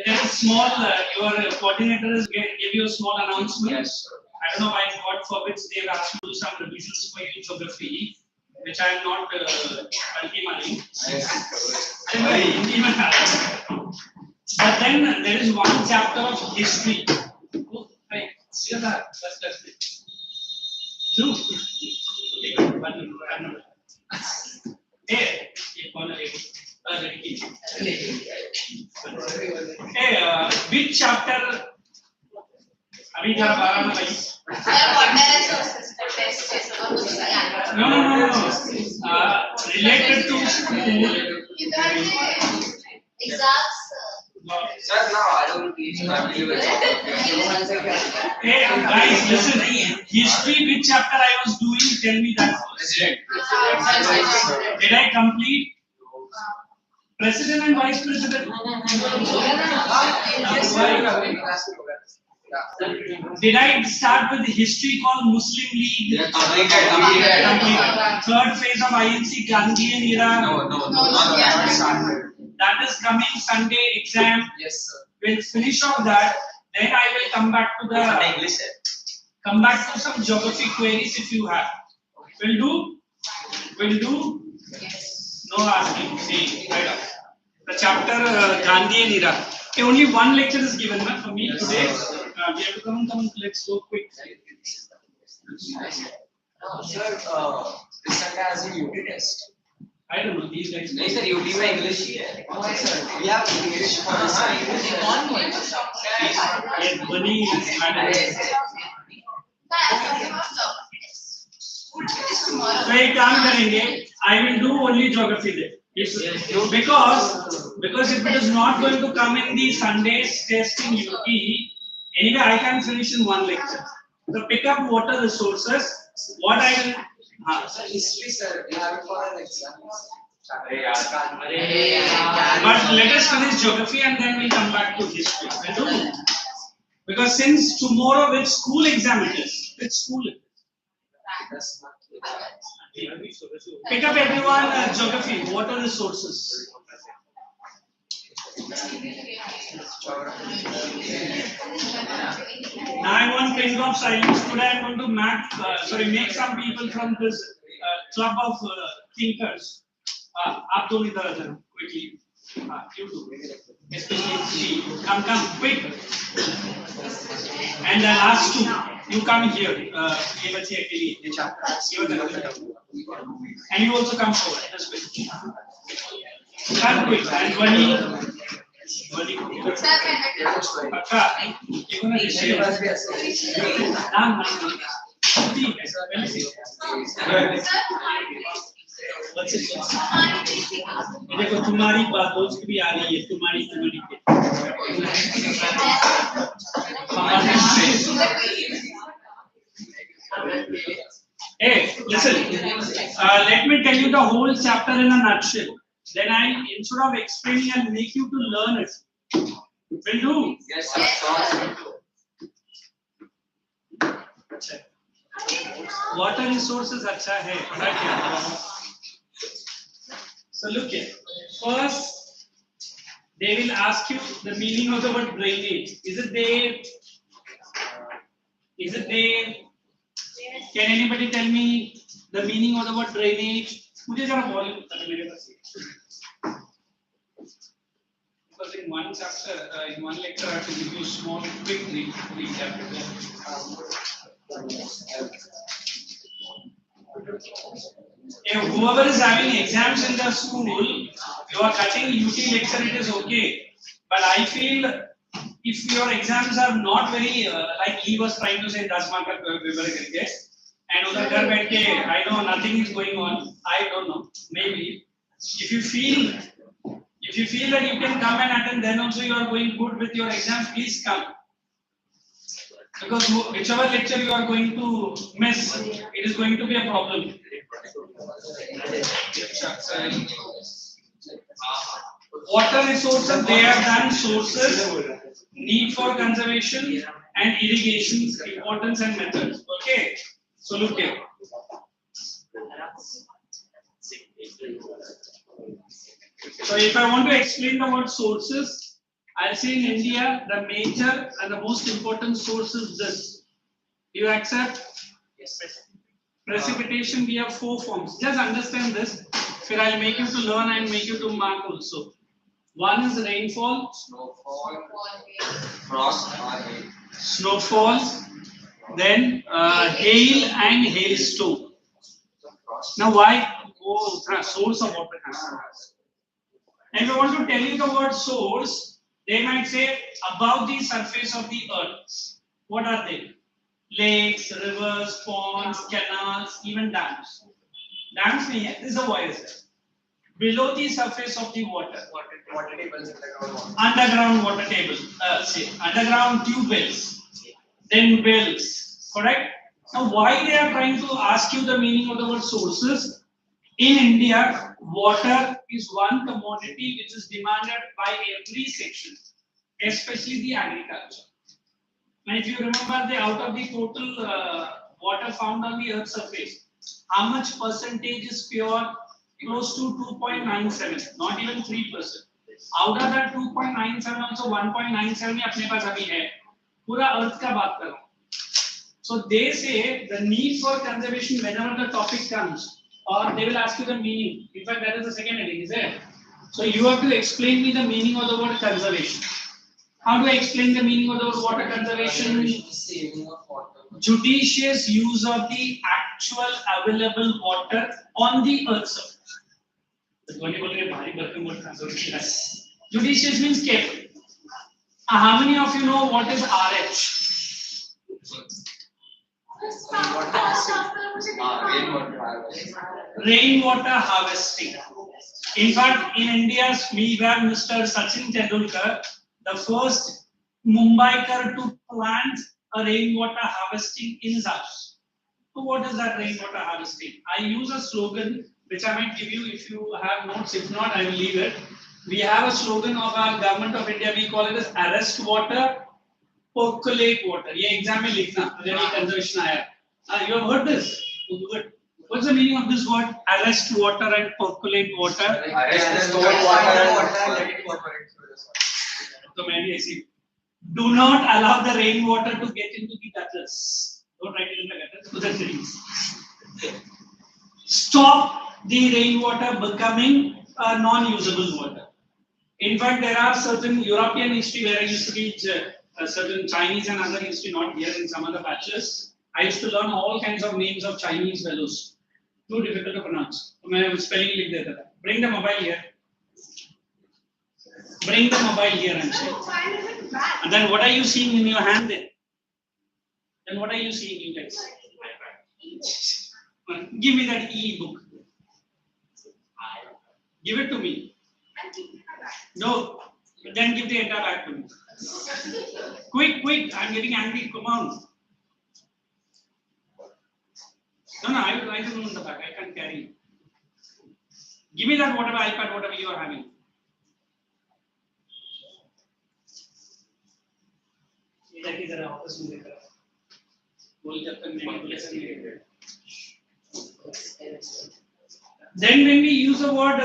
There is small, your coordinator is give you a small announcement. Yes. I don't know why God forbids they have asked you to do some revisions for you geography, which I am not ultimately. But then there is one chapter of history. Oh, right. See that? That's it. Two. Hey, which chapter? अभी जरा 12 में भाई. No. Related to school. Exams. Sir, no, I don't teach. Hey guys, listen. History, which chapter I was doing? Tell me that first. Did I complete? President and Vice President. Did I start with the history called Muslim League? Completed. Third phase of INC Gandhian era. No, not That is coming Sunday exam. Yes, sir. We'll finish off that. Then I will come back to the English. Come back to some geography queries if you have. Will do? No asking. See, right up. The chapter Gandhian era. Okay, only one lecture is given for me today. We have to come on. Let's go quick. Sir, this Sunday has a UT test. I don't know these guys. नहीं sir UT में English ही है. Sir, we have English. Yes, money is mandatory. So एक काम करेंगे. I will do only geography there. Because if it is not going to come in the Sunday's test in UT, anyway I can finish in one lecture. So pick up water resources. What I will. History, sir. We have it for an exam. But let us finish geography and then we'll come back to history. Because since tomorrow, which school exam it is? Which school it is? Pick up everyone geography, water resources. Now I want pin drop silence. Today I want to make some people from this club of thinkers. आप दो इधर आ जाओ quickly. You do. Especially she. Come, quick. And the last two, you come here. ये बच्चे अकेली ये chapter. And you also come forward. That's quick. Come quick. And one. अच्छा, ये कौन है? नाम ठीक है सर. देखो तुम्हारी बात दोस्त की भी आ रही है तुम्हारी के. Hey, listen. Let me tell you the whole chapter in a nutshell. Then instead of explaining, I'll make you to learn it. Will do? Yes, sir. अच्छा. Water resources अच्छा है. पता क्या? So look here. First, they will ask you the meaning of the word drainage. Is it there? Can anybody tell me the meaning of the word drainage? मुझे जरा volume तक मेरे पास. Because in one chapter, in one lecture, I have to give you a small, quick recap. Whoever is having exams in the school, you are cutting UT lecture, it is okay. But I feel if your exams are not very, like he was trying to say, 10 mark ka paper karke, and udhar ghar baith ke, I know nothing is going on, I don't know, maybe. If you feel that you can come and attend, then also you are going good with your exams, please come. Because whichever lecture you are going to miss, it is going to be a problem. Water resources, they have done sources, need for conservation and irrigation, importance and methods. Okay, so look here. So if I want to explain the word sources, I'll say in India, the major and the most important source is this. Do you accept? Yes. Precipitation, we have 4 forms. Just understand this. Then I'll make you to learn and make you to mark also. One is rainfall. Snowfall, frost or hail. Snowfall. Then hail and hailstone. Now why? Oh, source of water. And if I want to tell you the word source, they might say above the surface of the earth. What are they? Lakes, rivers, ponds, canals, even dams. Dams nahi hai, this is a voice. Below the surface of the water. Water tables in the ground. Underground water table. Say underground tube wells. Then wells. Correct? Now why they are trying to ask you the meaning of the word sources? In India, water is one commodity which is demanded by every section, especially the agriculture. And if you remember, out of the total water found on the Earth's surface, how much percentage is pure? Close to 2.97, not even 3%. Out of that 2.97, also 1.97 अपने पास अभी है. पूरा Earth का बात कर रहा हूँ. So they say the need for conservation whenever the topic comes, or they will ask you the meaning. In fact, that is the second heading, is it? So you have to explain me the meaning of the word conservation. How do I explain the meaning of the word water conservation? Saving of water. Judicious use of the actual available water on the Earth's surface. Judicious means careful. How many of you know what is RH? Rainwater harvesting. In fact, in India, we have Mr. Sachin Tendulkar, the first Mumbaiker to plant a rainwater harvesting in his house. So what is that rainwater harvesting? I use a slogan which I might give you if you have notes. If not, I will leave it. We have a slogan of our government of India. We call it as arrest water, percolate water. ये exam में लिखना अगर ये conservation आया. You have heard this? Good. What's the meaning of this word? Arrest water and percolate water. Arrest store water and let it evaporate through the soil. So maybe I see. Do not allow the rainwater to get into the gutters. Don't write it in the gutters. To the trees. Stop the rainwater becoming a non-usable water. In fact, there are certain European history where I used to teach certain Chinese and other history, not here in some other batches. I used to learn all kinds of names of Chinese fellows. Too difficult to pronounce. So I was spelling it like that. Bring the mobile here. Bring the mobile here and say. And then what are you seeing in your hand then? Then what are you seeing, you guys? Give me that e-book. Give it to me. No, then give the entire bag to me. Quick, I'm getting angry. Come on. No, I will write it on the back. I can't carry it. Give me that whatever iPad, whatever you are having. Then when we use the word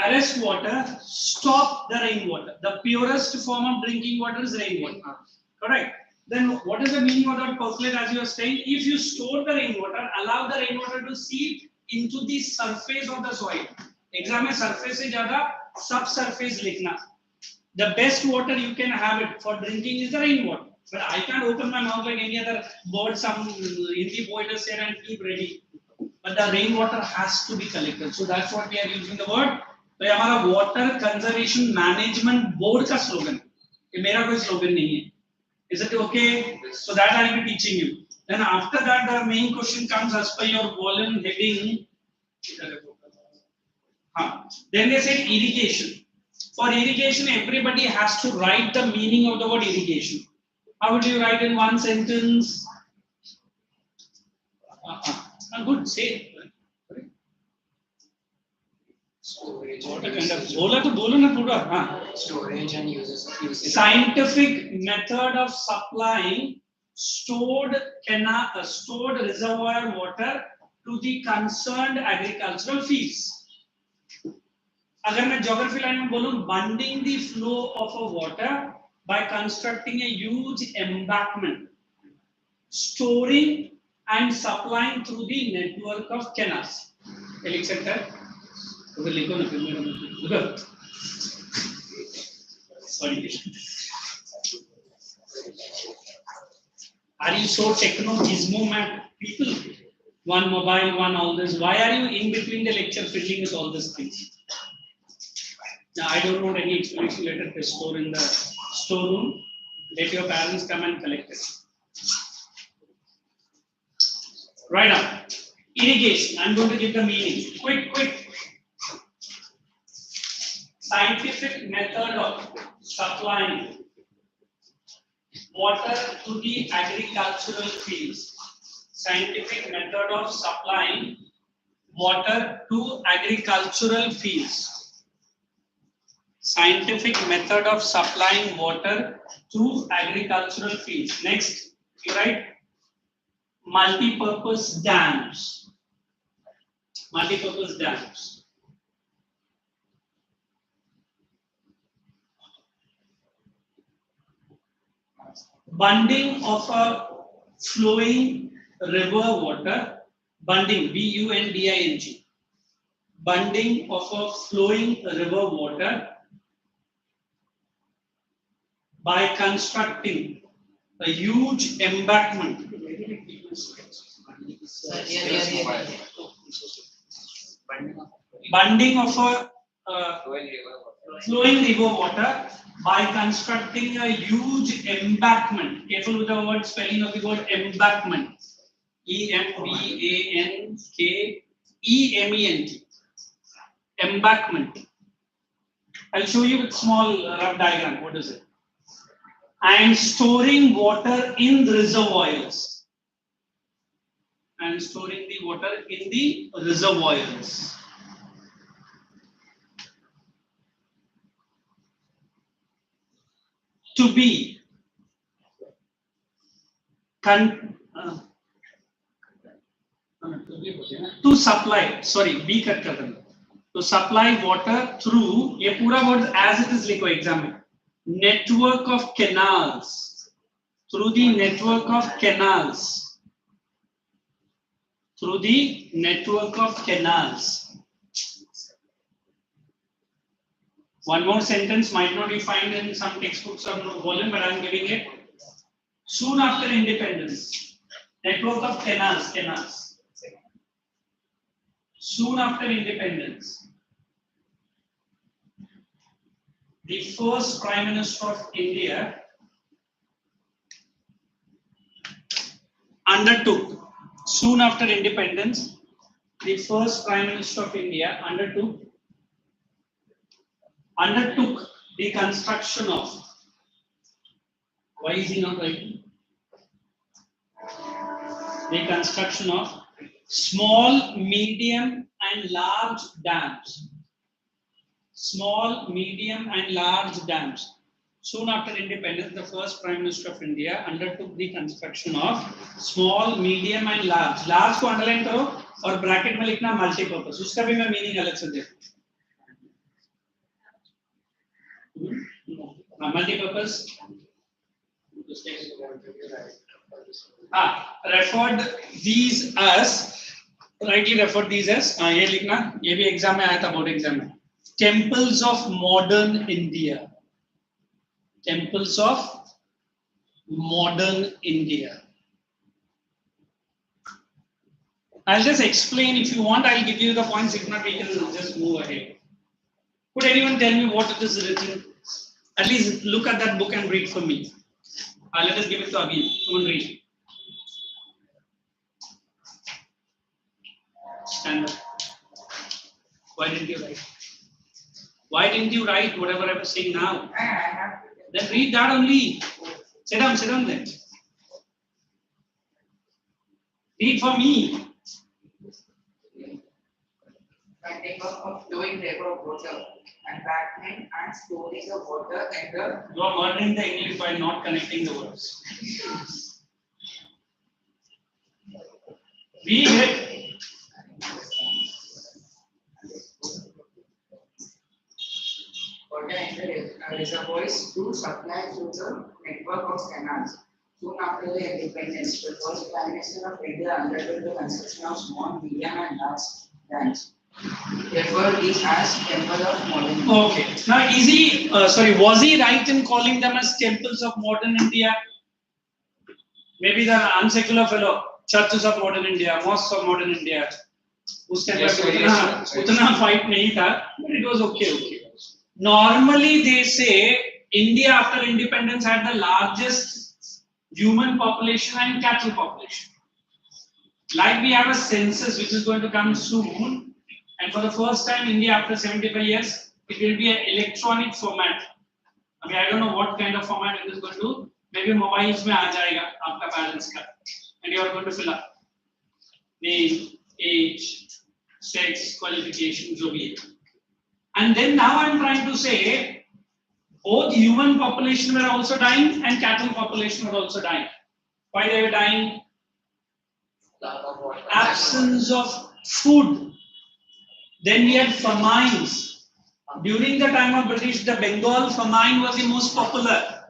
arrest water, stop the rainwater. The purest form of drinking water is rainwater. Correct? Then what is the meaning of that percolate as you are saying? If you store the rainwater, allow the rainwater to seep into the surface of the soil. Exam में surface से ज़्यादा subsurface लिखना. The best water you can have it for drinking is the rainwater. But I can't open my mouth like any other bird, some Hindi poet has said and keep ready. But the rainwater has to be collected. So that's what we are using the word. तो ये हमारा water conservation management board का slogan. ये मेरा कोई slogan नहीं है. Is it okay? So that I will be teaching you. Then after that, the main question comes as per your volume heading. Then they said irrigation. For irrigation, everybody has to write the meaning of the word irrigation. How would you write in one sentence? Good, say. Storage and uses. Scientific method of supplying stored reservoir water to the concerned agricultural fields. अगर मैं geography line में बोलूं binding the flow of a water by constructing a huge embankment, storing and supplying through the network of canals. ये लिख सकता है? तो फिर लिखो ना फिर मेरा sorry. Are you so techno gizmo mad people? One mobile, one all this. Why are you in between the lecture filling with all these things? Now, I don't want any explanation letter to store in the storeroom. Let your parents come and collect it. Right now, irrigation. I'm going to give the meaning. Quick. Scientific method of supplying water to the agricultural fields. Scientific method of supplying water to agricultural fields. Scientific method of supplying water to agricultural fields. Next, you write multi-purpose dams. Multi-purpose dams. Bunding of a flowing river water. Bunding, B-U-N-D-I-N-G. Bunding of a flowing river water by constructing a huge embankment. Bunding of a flowing river water by constructing a huge embankment. Careful with the word spelling of the word embankment. E-M-B-A-N-K-E-M-E-N-T. Embankment. I'll show you with small rough diagram. What is it? And storing water in reservoirs. And storing the water in the reservoirs. To be to supply, sorry, B cut kar dena. To supply water through, ये पूरा word as it is लिखो exam में. Network of canals. Through the network of canals. Through the network of canals. One more sentence might not be found in some textbooks or no volume, but I am giving it. Soon after independence, network of canals. Soon after independence, the first Prime Minister of India undertook, soon after independence, the first Prime Minister of India undertook the construction of, why is he not writing? The construction of small, medium and large dams. Small, medium and large dams. Soon after independence, the first Prime Minister of India undertook the construction of small, medium and large. Large को underline करो और bracket में लिखना multi-purpose. उसका भी मैं meaning अलग से देखूँ. Multi-purpose. Referred these as, rightly referred these as, ये लिखना, ये भी एग्जाम में आया था, बोर्ड एग्जाम में. Temples of modern India. Temples of modern India. I'll just explain. If you want, I'll give you the points. If not, we can just move ahead. Could anyone tell me what it is written? At least look at that book and read for me. Let us give it to Abhi. Come on, read. Stand up. Why didn't you write? Why didn't you write whatever I was saying now? Then read that only. Sit down then. Read for me. Of flowing river water, embankment and storing the water and the. You are murdering the English by not connecting the words. Read it. water in the reservoirs to supply to the network of canals. Soon after the independence, the first Prime Minister of India undertook the construction of small, medium, and large dams. Therefore, these as temple of modern India. Okay. Now, was he right in calling them as temples of modern India? Maybe the unsecular fellow, churches of modern India, mosques of modern India. उसके अंदर उतना fight नहीं था, but it was okay. Normally, they say India after independence had the largest human population and cattle population. Like we have a census which is going to come soon, and for the first time, India after 75 years, it will be an electronic format. I mean, I don't know what kind of format it is going to. Maybe mobiles में आ जाएगा आपका balance का, and you are going to fill up name, age, sex, qualifications, जो भी है. And then now I am trying to say, both human population were also dying and cattle population were also dying. Why they were dying? Absence of food. Then we had famines. During the time of British, the Bengal famine was the most popular.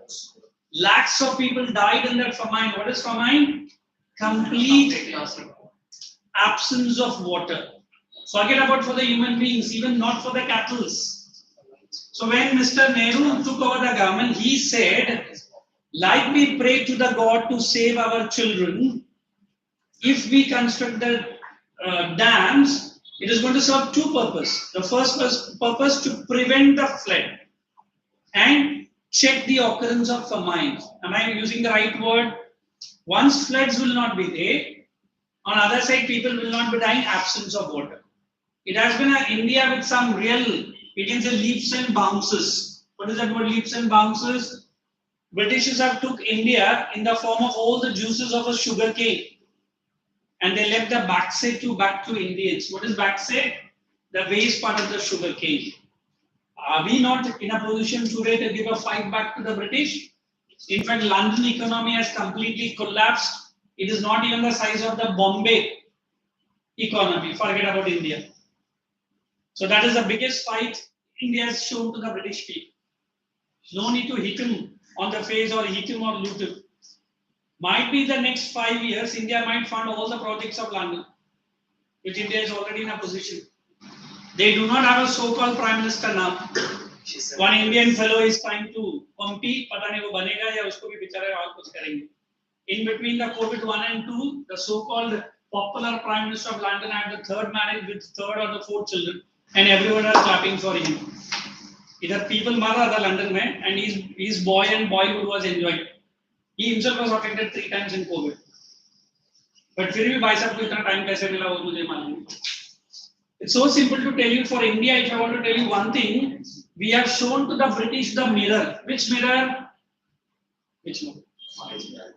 Lakhs of people died in that famine. What is famine? Complete absence of water. Forget about for the human beings, even not for the cattle. So when Mr. Nehru took over the government, he said, like we pray to the God to save our children, if we construct the dams, it is going to serve two purposes. The first purpose to prevent the flood and check the occurrence of famine. Am I using the right word? Once floods will not be there, on other side people will not be dying absence of water. It has been an India with some real, we can say leaps and bounces. What is that word, leaps and bounces? Britishers have took India in the form of all the juices of a sugar cane, and they left the backside back to Indians. What is backside? The waste part of the sugar cane. Are we not in a position today to give a fight back to the British? In fact, London economy has completely collapsed. It is not even the size of the Bombay economy. Forget about India. So that is the biggest fight India has shown to the British people. No need to hit him on the face or hit him or loot him. Might be the next 5 years, India might fund all the projects of London, which India is already in a position. They do not have a so-called Prime Minister now. One Indian fellow is trying to compete, पता नहीं वो बनेगा या उसको भी बेचारे और कुछ करेंगे. In between the COVID 1 and 2, the so-called popular Prime Minister of London had the third marriage with third or the fourth children, and everyone are clapping for him. Either people मर रहा था लंदन में, and his boy and boyhood was enjoying. He himself was affected 3 times in COVID. But फिर भी भाई साहब को इतना time कैसे मिला वो मुझे मालूम नहीं. It's so simple to tell you. For India, if I want to tell you one thing, we have shown to the British the mirror. Which mirror? Which mirror?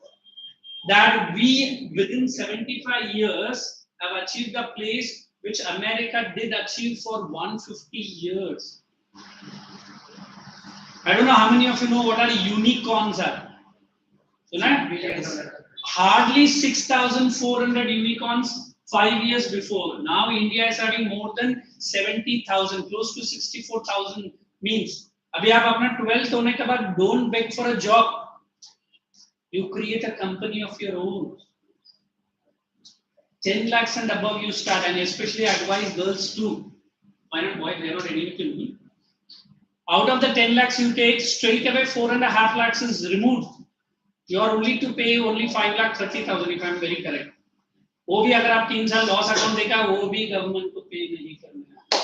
That we within 75 years have achieved the place which America did achieve for 150 years. I don't know how many of you know what are unicorns are. Yes. Hardly 6,400 unicorns 5 years before. Now India is having more than 70,000, close to 64,000 means. अभी आप अपना 12th होने के बाद don't beg for a job. You create a company of your own. 10 lakhs and above you start, and especially advise girls too. Why not boys? They are not ready to me. Out of the 10 lakhs you take, straight away 4.5 lakhs is removed. You are only to pay only 5 lakh 30,000 if I am very correct. वो भी अगर आप 3 साल loss account देगा वो भी government को पे नहीं करना है.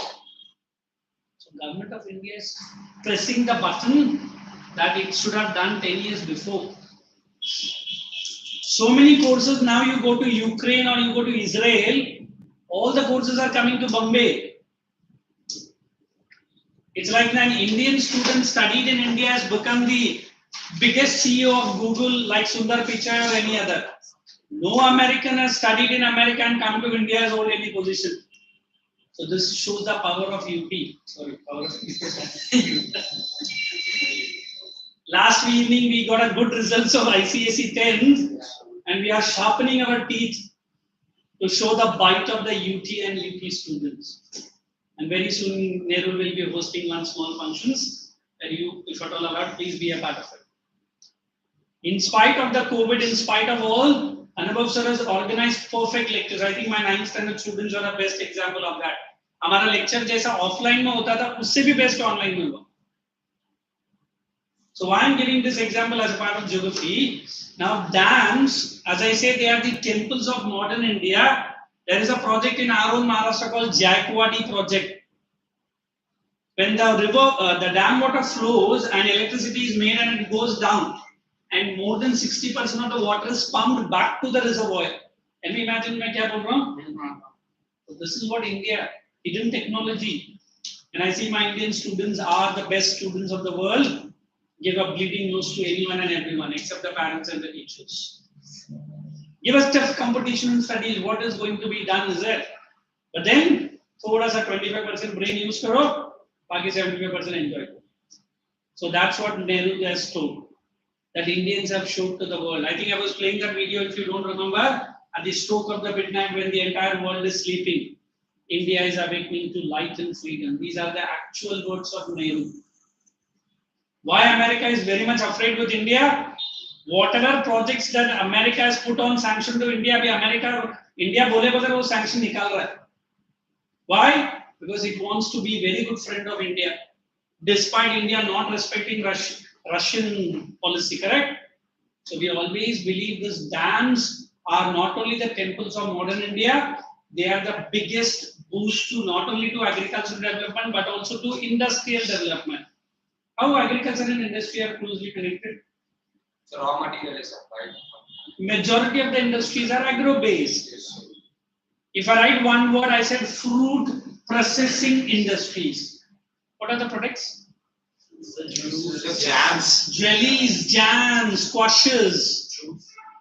So government of India is pressing the button that it should have done 10 years before. So many courses now, you go to Ukraine or you go to Israel, all the courses are coming to Bombay. It's like an Indian student studied in India has become the biggest CEO of Google, like Sundar Pichai or any other. No American has studied in America and come to India as hold any position. So this shows the power of UP. Sorry, power of UP. Last evening we got a good results of Icse 10, and we are sharpening our teeth to show the bite of the UT and UP students. And very soon Nehru will be hosting one small functions And you, if at all allowed, please be a part of it. In spite of the COVID, in spite of all, Anubhav sir has organized perfect lectures. I think my 9th standard students are the best example of that. हमारा lecture जैसा offline में होता था, उससे भी best online में हुआ. So why I'm giving this example as a part of geography. Now dams, as I say, they are the temples of modern India. There is a project in our own Maharashtra called Jaikwadi project. When the river, the dam water flows and electricity is made and it goes down, and more than 60% of the water is pumped back to the reservoir. Can you imagine मैं क्या बोल रहा हूँ? So this is what India, hidden technology. And I see my Indian students are the best students of the world. Give a bleeding nose to anyone and everyone except the parents and the teachers. Give us tough competition in studies. What is going to be done is it? But then, थोड़ा सा 25% brain use करो, बाकी 75% enjoy करो. So that's what Nehru has told. That Indians have showed to the world. I think I was playing that video, if you don't remember, at the stroke of the midnight when the entire world is sleeping. India is awakening to light and freedom. These are the actual words of Nehru. Why America is very much afraid with India? Whatever projects that America has put on sanction to India, India बोले बगैर वो sanction निकाल रहा है. Why? Because it wants to be a very good friend of India, despite India not respecting Russian policy, correct? So we always believe these dams are not only the temples of modern India, they are the biggest boost to not only to agricultural development but also to industrial development. How agriculture and industry are closely connected? So raw material is supplied. Majority of the industries are agro-based. If I write one word, I said fruit processing industries. What are the products? Jams. Jellies, jams, squashes.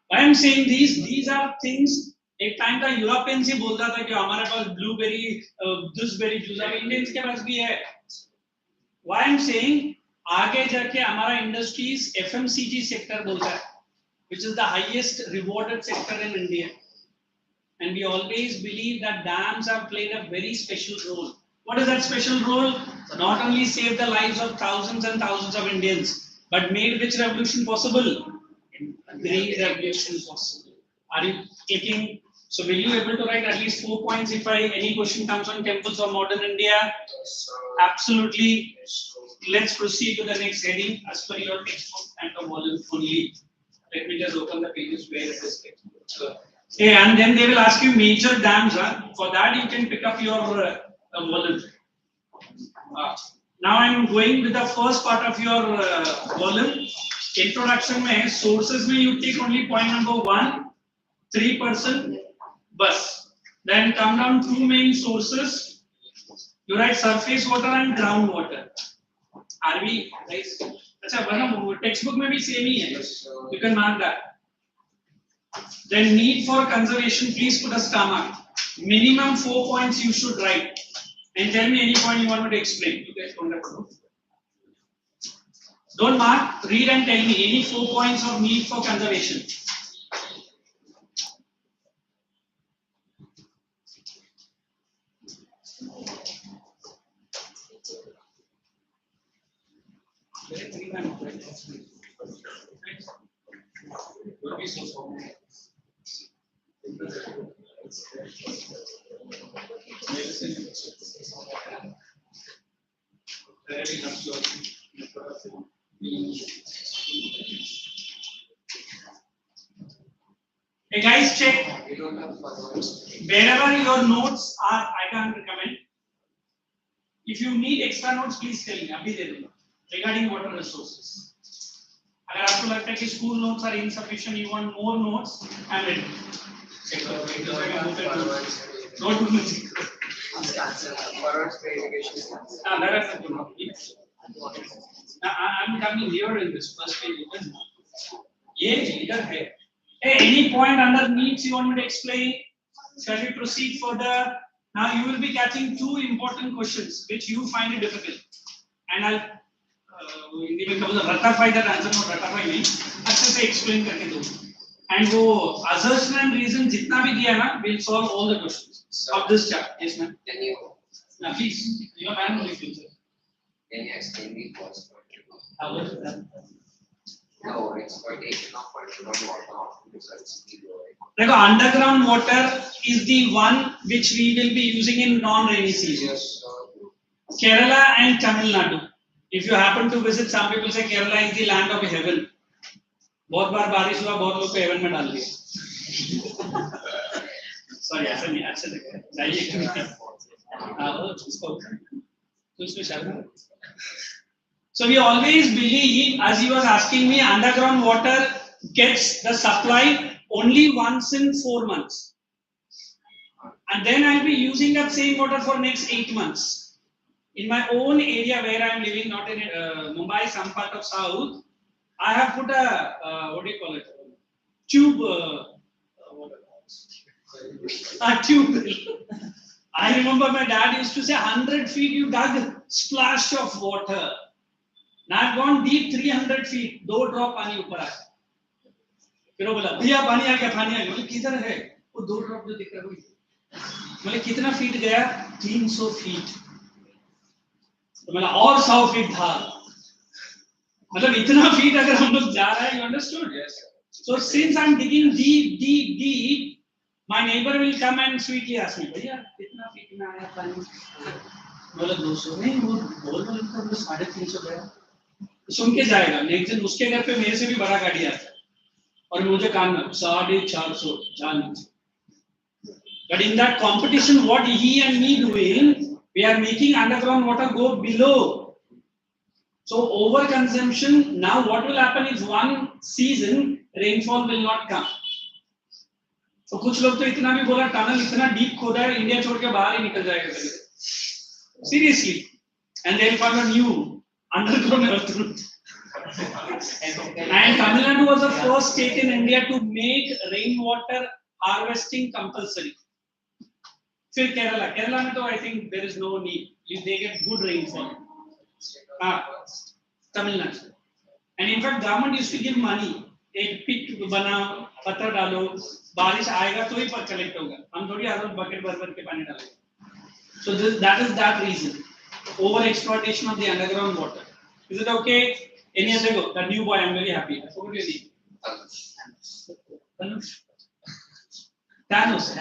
Why I'm saying these are things. एक time का Europeans ही बोलता था कि हमारे पास blueberry, दूसबेरी juice, अब Indians के पास भी है. Why I'm saying आगे जाके हमारा इंडस्ट्रीज FMCG सेक्टर बोलता है, which is the highest rewarded sector in India. And we always believe that dams have played a very special role. What is that special role? Not only saved the lives of thousands and thousands of Indians, but made which revolution possible? Green revolution possible. Are you clicking? So will you able to write at least 4 points if any question comes on temples of modern India? Absolutely. Let's proceed to the next heading as per your textbook and the volume only. Let me just open the pages where it is textbook. Okay, and then they will ask you major dams. For that you can pick up your volume. Now I am going with the first part of your volume. Introduction mein sources mein you take only point number 1, 3% bus. Then come down 2 main sources. You write surface water and ground water. Are we right? अच्छा वरना textbook में भी same ही है. You can mark that. Then need for conservation, please put a star mark. Minimum 4 points you should write. And tell me any point you want me to explain. You guys don't have to know. Don't mark, read and tell me any 4 points of need for conservation. Don't be so sorry. Hey guys, check. Wherever your notes are, I can't recommend. If you need extra notes, please tell me. Abhi de दूंगा. Regarding water resources. अगर आपको लगता है कि school notes are insufficient, you want more notes, I'm ready. Not too much. I'm coming here in this first page. ये इधर है. Hey, any point under needs you want me to explain? Shall we proceed further? Now you will be catching 2 important questions which you find it difficult, and I'll Hindi में कब ratify that answer, not ratify नहीं, अच्छे से explain करके दो. And वो assertion and reason जितना भी दिया ना, will solve all the questions of this chapter. Yes, ma'am. Can you Now, please, your man will explain. explain the first one? How was that? No, exploitation of underground water often results in देखो underground water is the one which we will be using in non-rainy season. Yes, Kerala and Tamil Nadu. If you happen to visit, some people say Kerala is the land of heaven. बहुत बार बारिश हुआ, बहुत लोग को heaven में डाल दिया. Sorry, ऐसा नहीं, अच्छे लगे. चाहिए कि नहीं? उसको उसमें शर्म. So we always believe, as he was asking me, underground water gets the supply only once in 4 months. And then I'll be using that same water for next 8 months. In my own area where I'm living, not in Mumbai, some part of South, I have put a, what do you call it? Tube. A tube. I remember my dad used to say 100 feet you dug, splash of water. Now I've gone deep 300 feet, 2 drop पानी ऊपर आया. फिर वो बोला भैया पानी आ गया. बोले किधर है? वो 2 ड्रॉप जो दिख रहा है. बोले कितना फीट गया? 300 फीट. तो मैंने और 100 फीट था. मतलब इतना फीट अगर हम लोग जा रहे हैं, you understood? yes. So since I'm digging deep, my neighbor will come and sweetly ask me, भैया कितना फीट में आया पानी? बोले 200 नहीं, वो बोल तो 350 गया. सुन के जाएगा. नेक्स्ट दिन उसके घर पे मेरे से भी बड़ा गाड़ी आता है और मुझे काम में 450 जान. But in that competition, what he and me doing, we are making underground water go below. So overconsumption. Now what will happen is one season rainfall will not come. So कुछ लोग तो इतना भी बोला टनल इतना deep खोदा है India छोड़ के बाहर ही निकल जाएगा. Seriously, and they'll find a new underground earth route. And Tamil Nadu was the first state in India to make rainwater harvesting compulsory. फिर केरला में तो I think there is no need. They get good rainfall. Tamil Nadu. And in fact, government used to give money. एक पिट बनाओ, पत्थर डालो, बारिश आएगा तो ही पर कलेक्ट होगा. हम थोड़ी हर बकेट भर के पानी डालेंगे. So that is that reason. Over exploitation of the underground water. Is it okay? Any other go? The new boy, I'm very happy. I forgot your name. Thanos.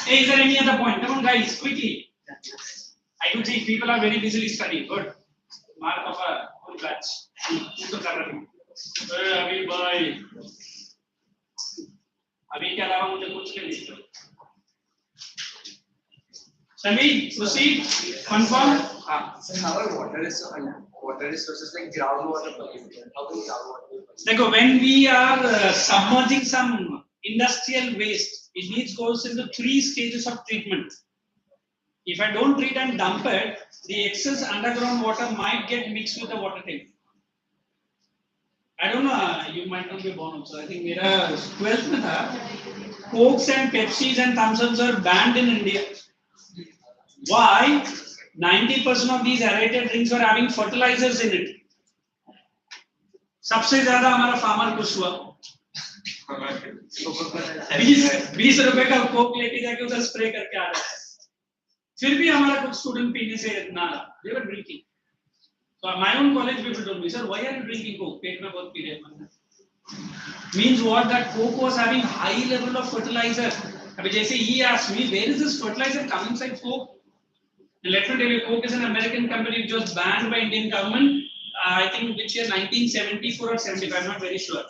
Hey, is there any other point? Come on, guys, quickly. I could see people are very busily studying. Good. Mark of a full batch. अभी भाई, अभी के अलावा मुझे कुछ नहीं दिखता. Sami, proceed. Confirm. So our water resources like groundwater pollution. How will groundwater pollution? Like when we are submerging some industrial waste, it needs goes into 3 stages of treatment. If I don't treat and dump it, the excess underground water might get mixed with the water tank. I don't know. You might not be born also. I think मेरा 12th में था. Cokes and Pepsis and Thumbs Ups are banned in India. Why? 90% of these aerated drinks were having fertilizers in it. सबसे ज़्यादा हमारा farmer खुश हुआ. 20 रुपए का कोक लेके जाके उधर स्प्रे करके आ रहा है. फिर भी हमारा कुछ स्टूडेंट पीने से ना रहा. They were drinking. So my own college people told me, sir, why are you drinking coke? पेट में बहुत पी रहे हैं. Means what? That coke was having high level of fertilizer. अभी जैसे he asked me, where is this fertilizer coming inside coke? And let me tell you, coke is an American company which was banned by Indian government. I think which year 1974 or 75, I'm not very sure.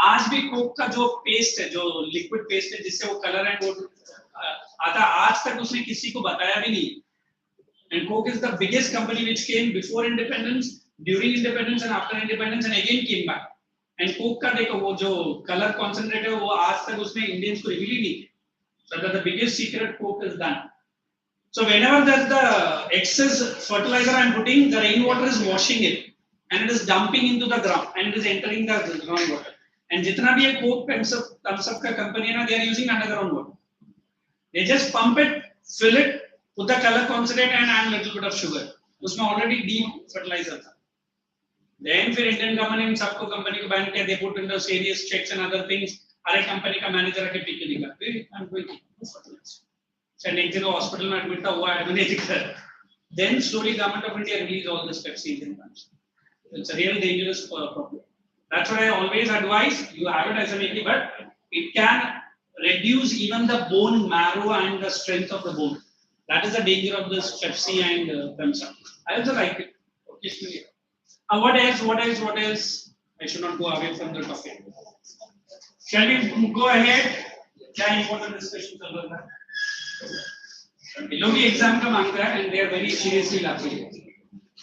आज भी Coke का जो paste है, जो liquid paste है जिससे वो colour and वो आता, आज तक उसने किसी को बताया भी नहीं. And Coke is the biggest company which came before independence, during independence and after independence and again came back. And Coke का देखो वो जो color concentrate है वो आज तक उसने Indians को reveal ही नहीं. So that the biggest secret Coke is done. So whenever there's the excess fertilizer I'm putting, the rainwater is washing it and it is dumping into the ground and it is entering the groundwater. And जितना भी ये Coke, Thumbs Up का company है ना, they are using underground water. They just pump it, fill it, put the color concentrate and add a little bit of sugar. उसमें already deep fertilizer था. Then फिर Indian government सबको company को ban किया, they put in the serious checks and other things. हर एक company का manager आके P के निकला. I'm going to fertilizer. So next दिन hospital में admit था, हुआ admit नहीं दिखा. then slowly Government of India release all this Pepsi in country. It's a real dangerous problem. That's what I always advise. You have it as a baby, but it can reduce even the bone marrow and the strength of the bone. That is the danger of this Pepsi and Pemsa. I also like it occasionally. What else? What else? What else? I should not go away from the topic. Shall we go ahead? क्या important discussion चल रहा है? ये लोग भी exam का मांग रहा है and they are very seriously लाते हैं.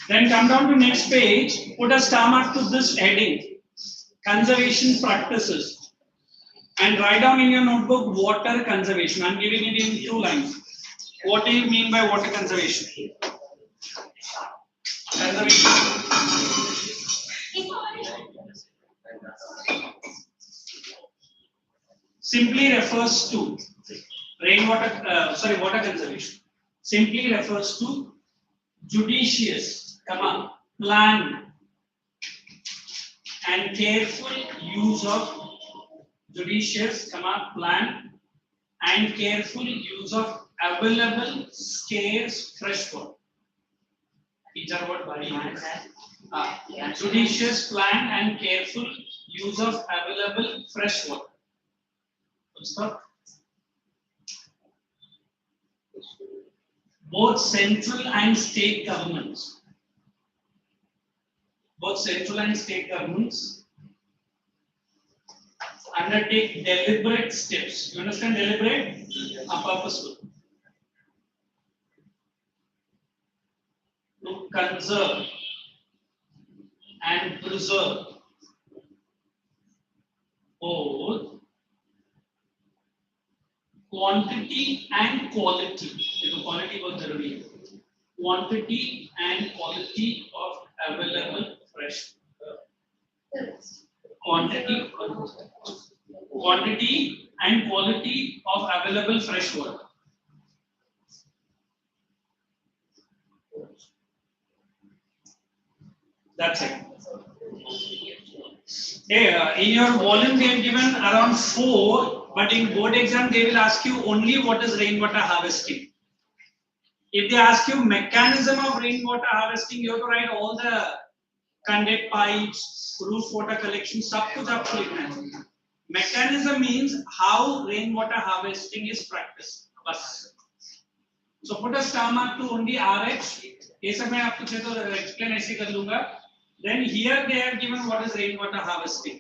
Then come down to next page. Put a star mark to this heading: conservation practices, and write down in your notebook water conservation. I'm giving it in 2 lines. What do you mean by water conservation? Conservation. Simply refers to water conservation. Simply refers to judicious, planned and careful use of available scarce fresh water. These are what body judicious, planned and careful use of available fresh water. Both central and state governments undertake deliberate steps. You understand deliberate? Purposeful. To conserve and preserve both quantity and quality. Quality was the quantity and quality of available fresh water. Quantity and quality of available fresh water. That's it. Hey, in your volume they have given around 4, but in board exam they will ask you only what is rainwater harvesting. If they ask you mechanism of rainwater harvesting, you have to write all the conduit pipes, roof water collection, सब कुछ आपको लिखना है. Mechanism means how rainwater harvesting is practiced. बस. So put a star mark to only RH. ये सब मैं आपको चाहिए तो explain ऐसे कर लूँगा. Then here they have given what is rainwater harvesting.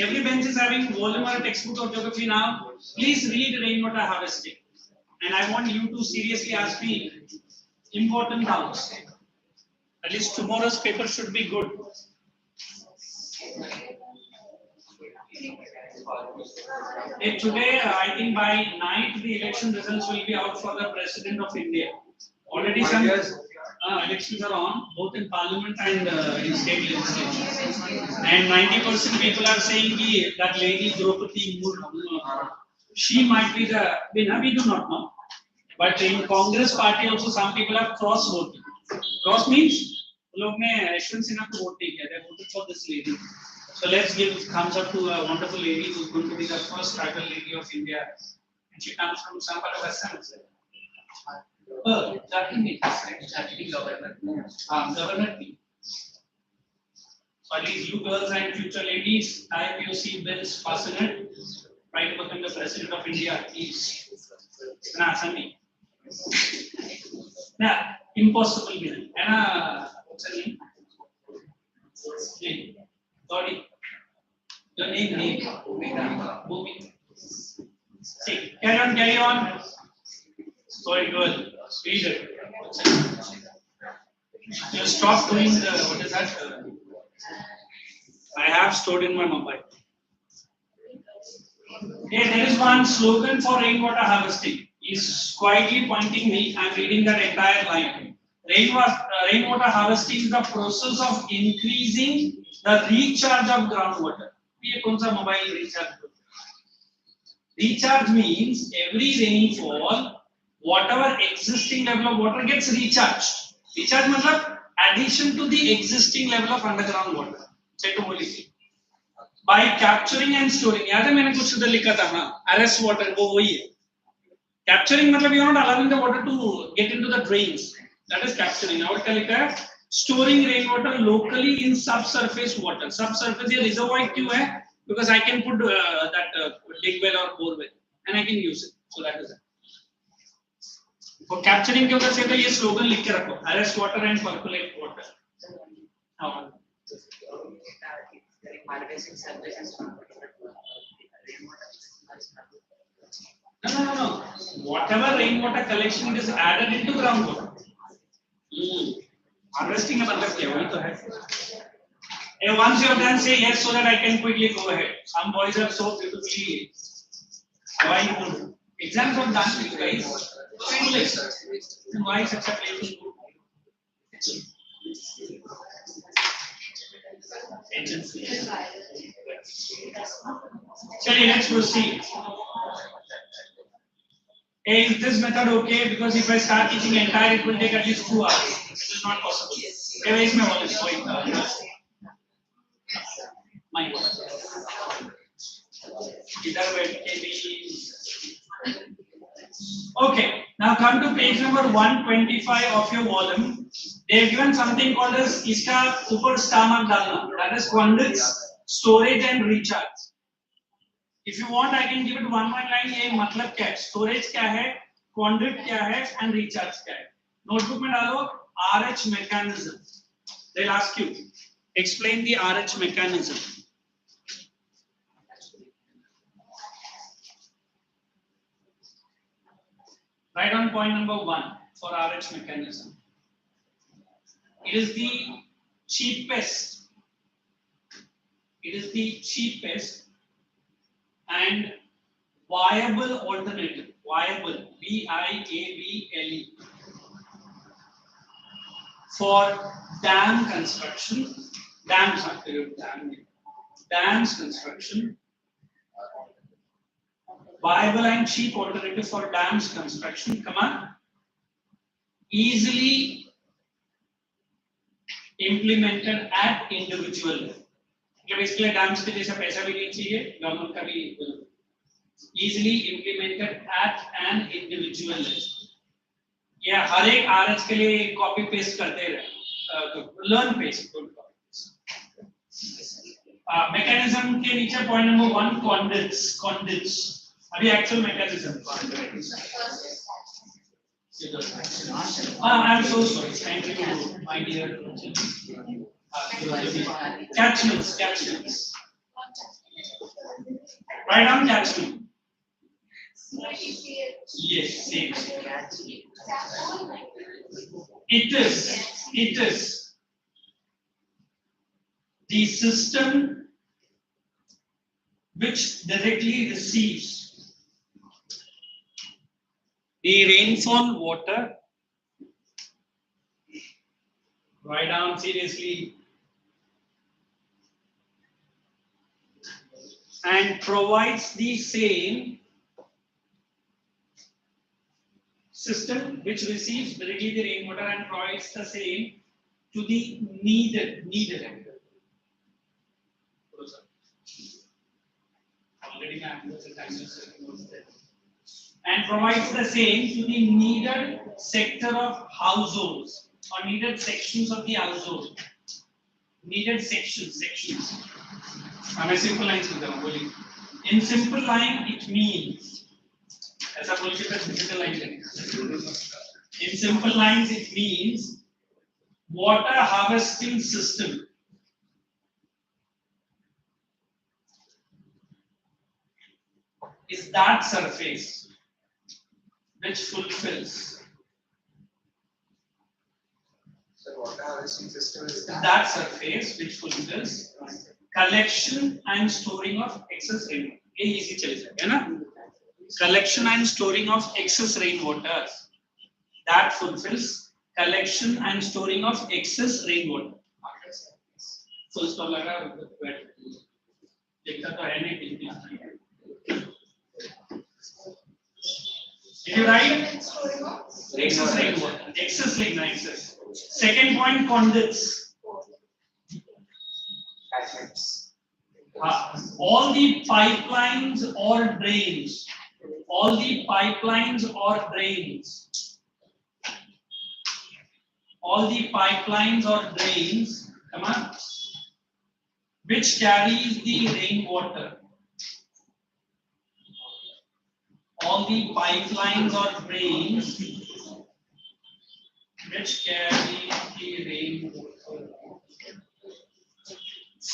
Every bench is having volume or textbook of geography now. Please read rainwater harvesting. And I want you to seriously ask me important doubts. At least tomorrow's paper should be good. Today, I think by night the election results will be out for the President of India. Already some elections are on, both in Parliament and in state legislature. And 90% people are saying that lady Draupadi Murmu, she might be the winner. We do not know. But in Congress party also some people are cross voting. Cross means लोग ने Ashwin Sinha को vote नहीं किया. They voted for this lady. So let's give thumbs up to a wonderful lady who is going to be the first tribal lady of India. And she comes from some part of Assam. Governor. So at least you girls and future ladies, type your seat belts, fasten it. Try to become the President of India, please. Nah, impossible. What's her name? Name. Sorry. Your name. Bhumi. See, carry on. Sorry, girl. Sweden. You stop doing the, what is that? I have stored in my mobile. Hey, there is one slogan for rainwater harvesting. He's quietly pointing me. I'm reading that entire line. Rainwater harvesting is the process of increasing the recharge of groundwater. ये कौन सा mobile recharge? Recharge means every rainfall, whatever existing level of water gets recharged. Recharge मतलब addition to the existing level of underground water. Check to बोली by capturing and storing. याद है मैंने कुछ उधर लिखा था हाँ, arrest water वो वही है. Capturing मतलब you are not allowing the water to get into the drains. That is capturing. Now what लिखा है? Storing rainwater locally in subsurface water. Subsurface ये reservoir क्यों है? Because I can put that dig well or bore well and I can use it. So that is it. For capturing के उधर से तो ये slogan लिख के रखो. Arrest water and percolate water. हाँ. No. Whatever rainwater collection is added into groundwater. Harvesting का मतलब क्या है? वही तो है. And once you have done, say yes so that I can quickly go ahead. Some boys are so beautifully. Why you exams are done with you guys? Why such a playful agency? Chali, let's proceed. Hey, is this method okay? Because if I start teaching entire, it will take at least 2 hours. It is not possible. Hey, where is my wallet? My wallet. Okay, now come to page number 125 of your volume. They have given something called as Iska Upar Stamak Dalna, that is conduits, storage and recharge. If you want, I can give it one line. ये मतलब क्या है? Storage क्या है? Conduit क्या है? And recharge क्या है? Notebook में डालो RH mechanism. They'll ask you, explain the RH mechanism. Write on point number 1 for RH mechanism. It is the cheapest. It is the cheapest and viable alternative. Viable, V-I-A-B-L-E, for dam construction. Dams construction. Viable and cheap alternative for dams construction. Come on. Easily implemented at individual level. Basically, dams के जैसा पैसा भी नहीं चाहिए, government का भी easily implemented at an individual level. ये हर एक RH के लिए copy paste करते रहे, learn paste, don't copy paste. Mechanism के नीचे point number 1 conduits. अभी actual mechanism. I'm so sorry. Thank you, my dear. Catchments. Write down catchment. Yes, same. It is the system which directly receives the rainfall water. Write down seriously. And provides the same system which receives directly the rainwater and provides the same to the needed. Already and provides the same to the needed sector of households or needed sections of the household. Needed sections. I'm a simple line. In simple line, it means. In simple lines, it means water harvesting system is that surface which fulfills. So water harvesting system is that surface which fulfills collection and storing of excess rainwater. ये easy चले जाएगा ना? Collection and storing of excess rainwater. That fulfills collection and storing of excess rainwater. Full stop लगा देखता तो है नहीं. Did you write? Excess rainwater. Excess. Second point, conduits. All the pipelines or drains All the pipelines or drains. All the pipelines or drains, come on, which carries the rainwater. All the pipelines or drains which carry the rainwater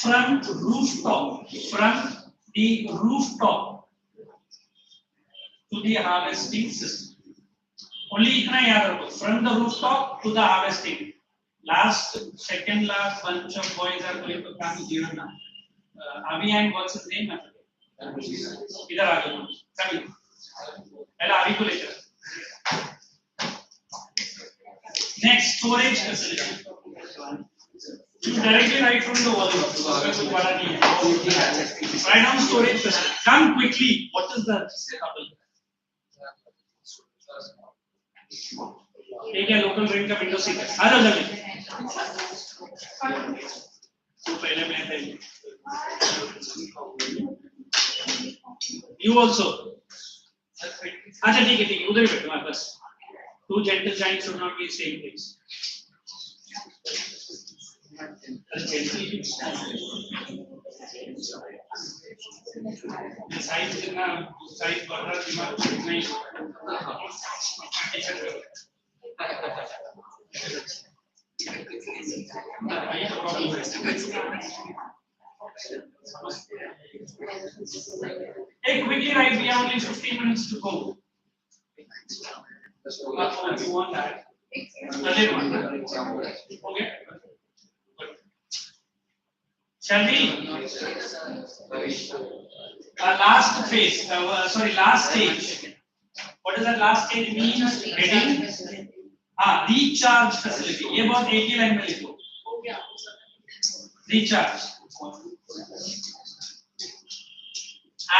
from the rooftop to the harvesting system. Only itna yaad rakho, from the rooftop to the harvesting. Second last bunch of boys are going to come here now. Avi and what's his name? इधर आ जाओ, come in. पहले आवी को ले चलो. Next, storage facility. You directly write from the volume. Write down storage facility. Come quickly. What is the couple? एक है local train का window seat. आ जाओ जल्दी. तो पहले मैं थे. You also. अच्छा ठीक है उधर ही बैठो आप बस. Two gentle giants should not be same place. Size जितना size बढ़ रहा दिमाग नहीं. Hey, quickly write. We have only 15 minutes to go. You want that? Okay. Shall we? Last phase. Last stage. What does that last stage mean? Heading. Recharge facility. ये बहुत एक ही line में लिखो. Recharge.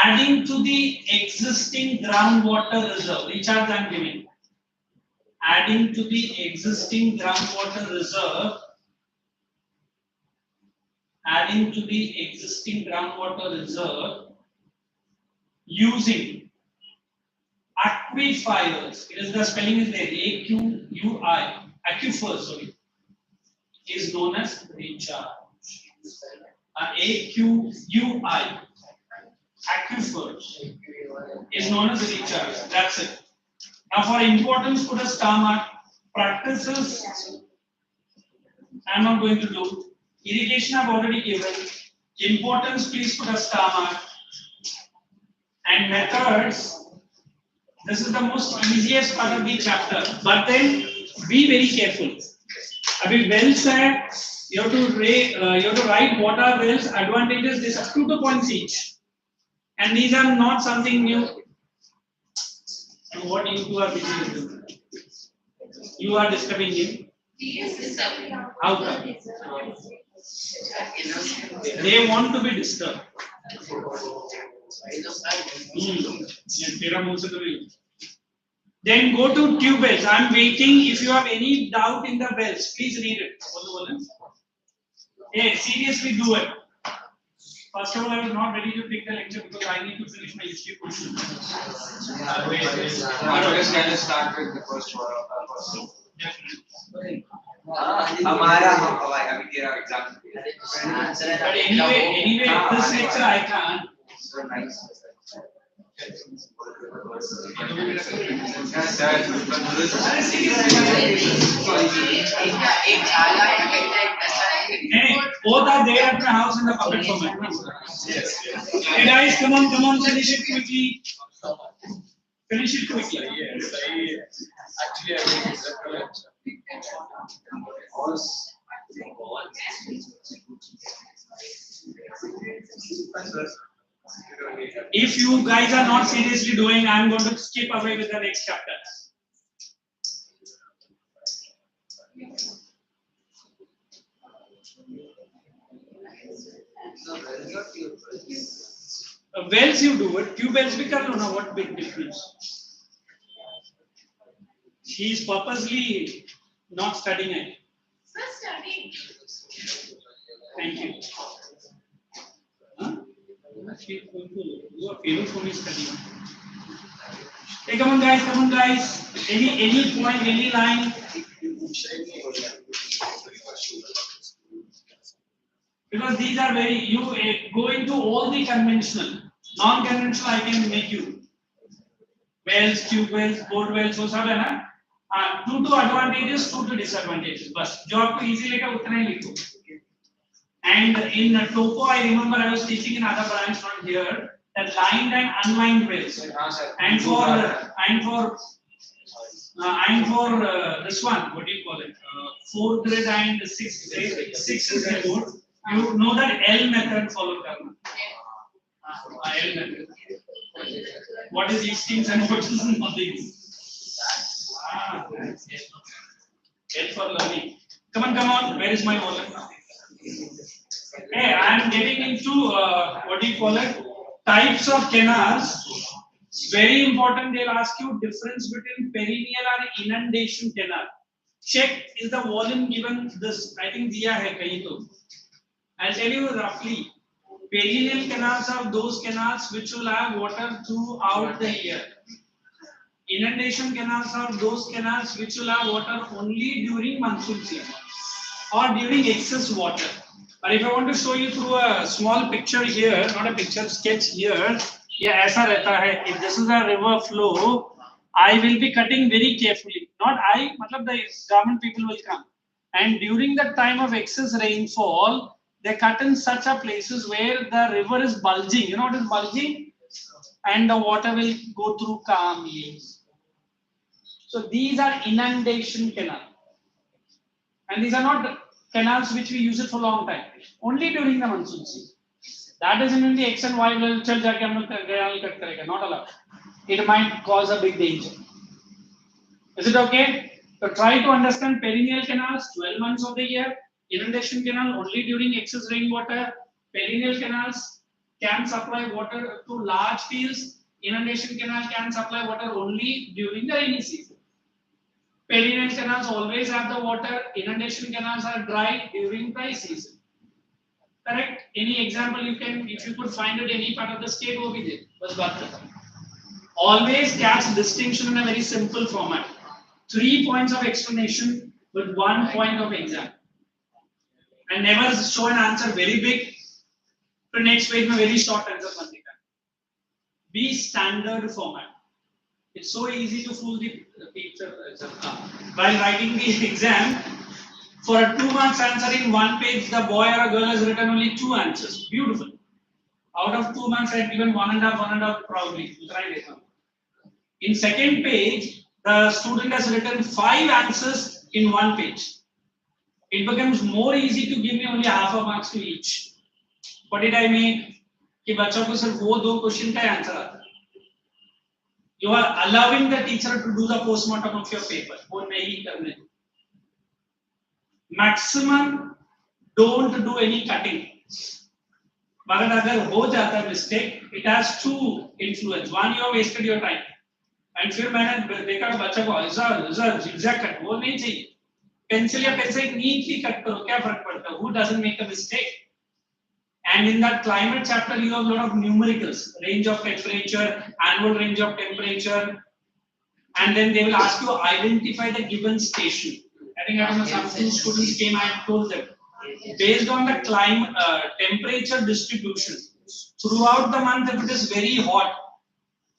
Adding to the existing groundwater reserve. Recharge I am giving. Adding to the existing groundwater reserve. Adding to the existing groundwater reserve using aquifers. It is the spelling is there. A-Q-U-I. Aquifers, sorry. Is known as recharge. A-Q-U-I. Aquifers is known as recharge. That's it. Now for importance, put a star mark. Practices I am not going to do. Irrigation I have already given. Importance, please put a star mark. And methods, this is the most easiest part of the chapter. But then be very careful. Abhi wells hai, you have to write what are wells, advantages, this are 2 points each. And these are not something new. And what you two are busy with? You are disturbing him. How come? They want to be disturbed. Then go to tube wells. I am waiting. If you have any doubt in the wells, please read it. Hey, seriously do it. First of all, I was not ready to take the lecture because I need to finish my history portion. Can you start with the first one? But anyway, this lecture I can't. Both are there at my house in the puppet format. Hey guys, come on, finish it quickly. Finish it quickly. Actually, I think it's If you guys are not seriously doing, I am going to skip away with the next chapter. Wells you do it, tube wells bhi kar lo na, what big difference? She is purposely not studying it. Studying. Thank you. Huh? You are famous for me studying. Hey, come on guys. Any point, any line? Because these are very, you go into all the conventional. Non-conventional I can make you. Wells, tube wells, board wells, वो सब है ना? Two to advantages, two to disadvantages. बस जो आपको easy लेगा उतना ही लिखो. And in topo, I remember I was teaching in other branch not here that lined and unlined wells. And for this one, what do you call it? Fourth grade and sixth grade. Sixth is remote. You know that L method follow karna. L method. What is these things and what is nothing? L for learning. Come on. Where is my wallet? Hey, I am getting into what do you call it? Types of canals. Very important. They'll ask you difference between perennial and inundation canal. Check is the volume given this. I think diya hai kahin to. I'll tell you roughly. Perennial canals are those canals which will have water throughout the year. Inundation canals are those canals which will have water only during monsoon season or during excess water. But if I want to show you through a small picture here, not a picture, sketch here, yeah, ऐसा रहता है. If this is a river flow, I will be cutting very carefully. Not I, मतलब the government people will come. And during the time of excess rainfall, they cut in such a places where the river is bulging. You know what is bulging? And the water will go through calmly. So these are inundation canal. And these are not canals which we use it for a long time. Only during the monsoon season. That isn't in the X and Y will chal jaake hum log canal cut karega. Not allowed. It might cause a big danger. Is it okay? So try to understand perennial canals 12 months of the year. Inundation canal only during excess rainwater. Perennial canals can supply water to large fields. Inundation canal can supply water only during the rainy season. Perennial canals always have the water. Inundation canals are dry during dry season. Correct? Any example you can, if you could find it any part of the state, wo bhi de. Bas baat khatam. Always catch distinction in a very simple format. 3 points of explanation with 1 point of exam. And never show an answer very big. The next page, mein very short answer bande ka. Be standard format. It's so easy to fool the teacher while writing the exam. For a 2 marks answer in 1 page, the boy or a girl has written only 2 answers. Beautiful. Out of 2 marks, I had given 1.5 probably. In second page, the student has written 5 answers in 1 page. It becomes more easy to give me only half a marks to each. What did I mean? कि बच्चों को सिर्फ वो 2 question का answer आता है. You are allowing the teacher to do the postmortem of your paper. वो नहीं करने. Maximum don't do any cutting. मगर अगर हो जाता है mistake, it has 2 influence. One, you have wasted your time. And फिर मैंने देखा बच्चा को zigzag cut वो नहीं चाहिए. Pencil या pencil neatly cut करो, क्या फर्क पड़ता है? Who doesn't make a mistake? And in that climate chapter, you have a lot of numericals, range of temperature, annual range of temperature, and then they will ask you identify the given station. I think I don't know, some 2 students came, I told them, based on the climate temperature distribution, throughout the month, if it is very hot,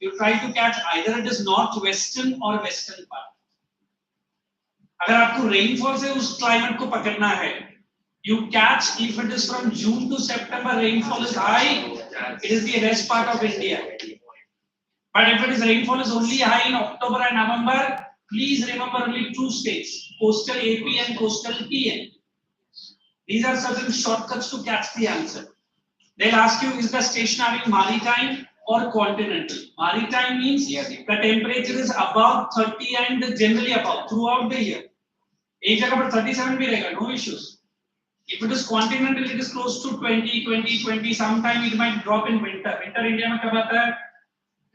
you try to catch either it is northwestern or western part. अगर आपको rainfall से उस climate को पकड़ना है, you catch if it is from June to September, rainfall is high, it is the rest part of India. But if it is rainfall is only high in October and November, please remember only 2 states, coastal AP and coastal TN. These are certain shortcuts to catch the answer. They'll ask you, is the station having maritime or continental? Maritime means the temperature is above 30 and generally above throughout the year. एक जगह पर 37 भी रहेगा, no issues. If it is continental, it is close to 20, 20, 20. Sometime it might drop in winter. Winter India में कब आता है?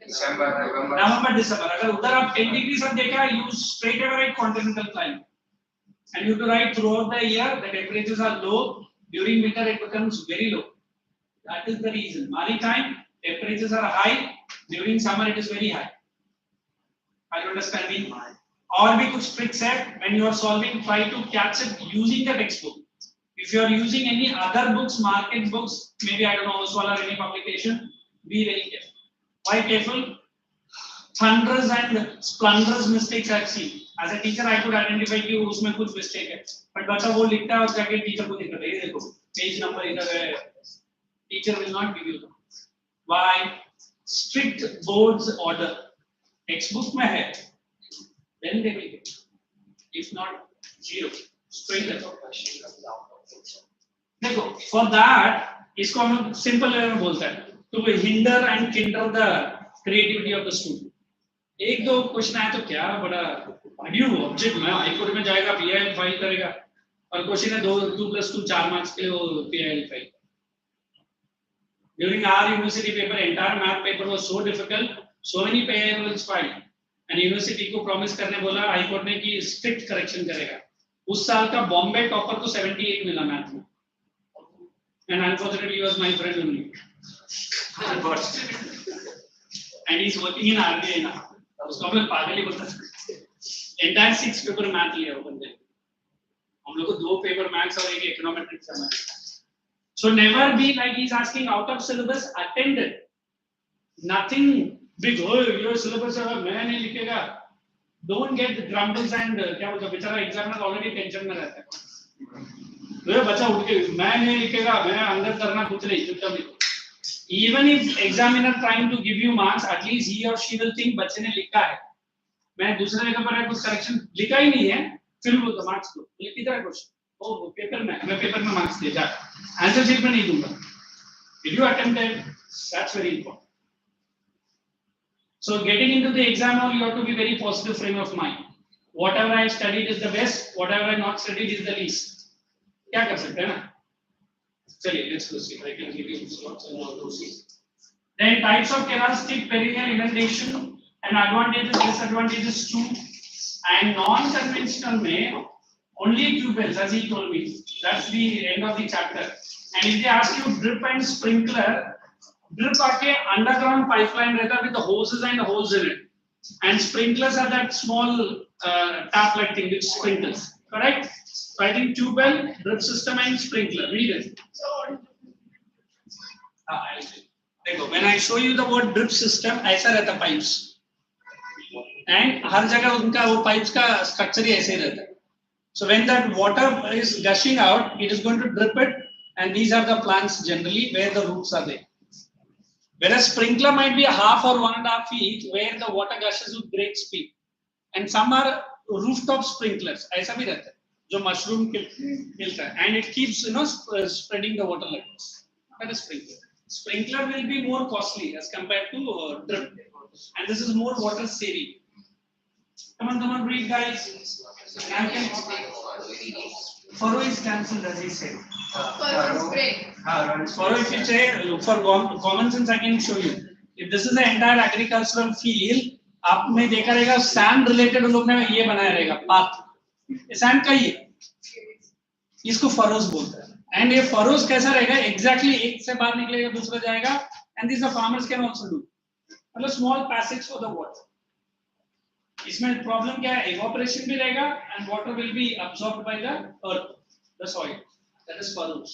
December, November. November, December. अगर उधर आप 10 degrees अब देखा, you straight away write continental climate. And you have to write throughout the year, the temperatures are low. During winter, it becomes very low. That is the reason. Maritime, temperatures are high. During summer, it is very high. Are you understanding? और भी कुछ tricks है when you are solving, try to catch it using the textbook. If you are using any other books, market books, maybe I don't know, Oswald or any publication, be very careful. Why careful? Thunders and splendorous mistakes I've seen. As a teacher, I could identify कि उसमें कुछ mistake है, but बच्चा वो लिखता है और जाके teacher को दिखाता है, ये देखो, page number इधर है. Teacher will not give you that. Why? Strict board's order. Textbook में है, then they will get. If not, zero. Straight up. देखो, for that, इसको हम लोग simple way में बोलते हैं, to hinder and hinder the creativity of the student. एक दो क्वेश्चन आया तो क्या बड़ा ड्यू ऑब्जेक्ट में हाईकोर्ट में जाएगा पीआईएल फाइल करेगा और क्वेश्चन है 2+2 4 मार्क्स के लिए वो PIL file. During our university paper, entire math paper was so difficult, so many PILs filed, and university को promise करने बोला हाईकोर्ट ने कि strict correction करेगा. उस साल का बॉम्बे टॉपर को 78 मिला मैथ में, and unfortunately he was my friend only. And he's working in RBI now. उसको अपने पागल ही बोलता था. Entire 6 पेपर मैथ लिया वो बंदे. हम लोग को 2 पेपर मैथ्स और 1 इकोनॉमेट्रिक्स था. So never be like he's asking out of syllabus attended. Nothing big. Oh, your syllabus है मैं नहीं लिखेगा. Don't get the grumbles and क्या बोलते बेचारा examiner already tension में रहता है. तो बच्चा उठ के मैं नहीं लिखेगा, मैं अंदर करना कुछ नहीं, चुपचाप लिखो. Even if examiner trying to give you marks, at least he or she will think बच्चे ने लिखा है. मैं दूसरे जगह पर है कुछ करेक्शन लिखा ही नहीं है, फिर वो तो मार्क्स दो. ये किधर है क्वेश्चन? ओ पेपर में, मैं पेपर में मार्क्स दे जा. आंसर शीट में नहीं दूंगा. Did you attempt it? That's very important. So getting into the exam hall, you have to be very positive frame of mind. Whatever I studied is the best. Whatever I not studied is the least. क्या कर सकते हैं ना? चलिए, let's proceed. I can give you slots and all those things. Then types of canals, thick perennial inundation, and advantages, disadvantages too. And non-conventional में only tubes, as he told me. That's the end of the chapter. And if they ask you drip and sprinkler, drip आके underground pipeline रहता है with the hoses and holes in it. And sprinklers are that small tap-like thing which sprinkles. Correct? So I think tube well, drip system and sprinkler. Read it. देखो, when I show you the word drip system, ऐसा रहता pipes. And हर जगह उनका वो pipes का structure ही ऐसे रहता है. So when that water is gushing out, it is going to drip it, and these are the plants generally where the roots are there. Whereas sprinkler might be a half or 1.5 feet where the water gushes with great speed. And some are rooftop sprinklers. ऐसा भी रहता है. जो mushroom मिलता है, and it keeps spreading the water like this. That is sprinkler. Sprinkler will be more costly as compared to drip, and this is more water saving. Come on, read, guys. Furrow is cancelled, as he said. Furrow is great. Furrow, if you say, look for common sense, I can show you. If this is the entire agricultural field, आपने देखा रहेगा sand related लोग ने ये बनाया रहेगा path. Sand का ही है, इसको फरोज बोलते हैं. एंड ये फरोज कैसा रहेगा? एग्जैक्टली एक से बाहर निकलेगा दूसरा जाएगा. And this farmers can also do, मतलब small passage for the water. इसमें प्रॉब्लम क्या है? इवोपरेशन भी रहेगा and water will be absorbed by the earth, the soil. That is furrows.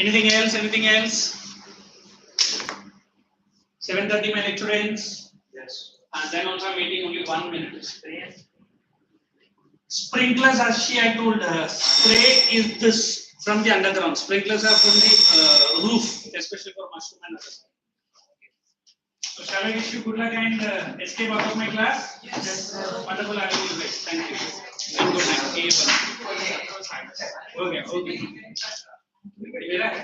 Anything else? 7:30 my lecture ends. Yes. And then also I'm waiting only 1 minute. Sprinklers, as I told, spray is this from the underground. Sprinklers are from the roof, especially for mushroom and others. So shall I wish you good luck and escape out of my class? Yes. Wonderful having you guys. Thank you. And good night. Okay. मेरा है.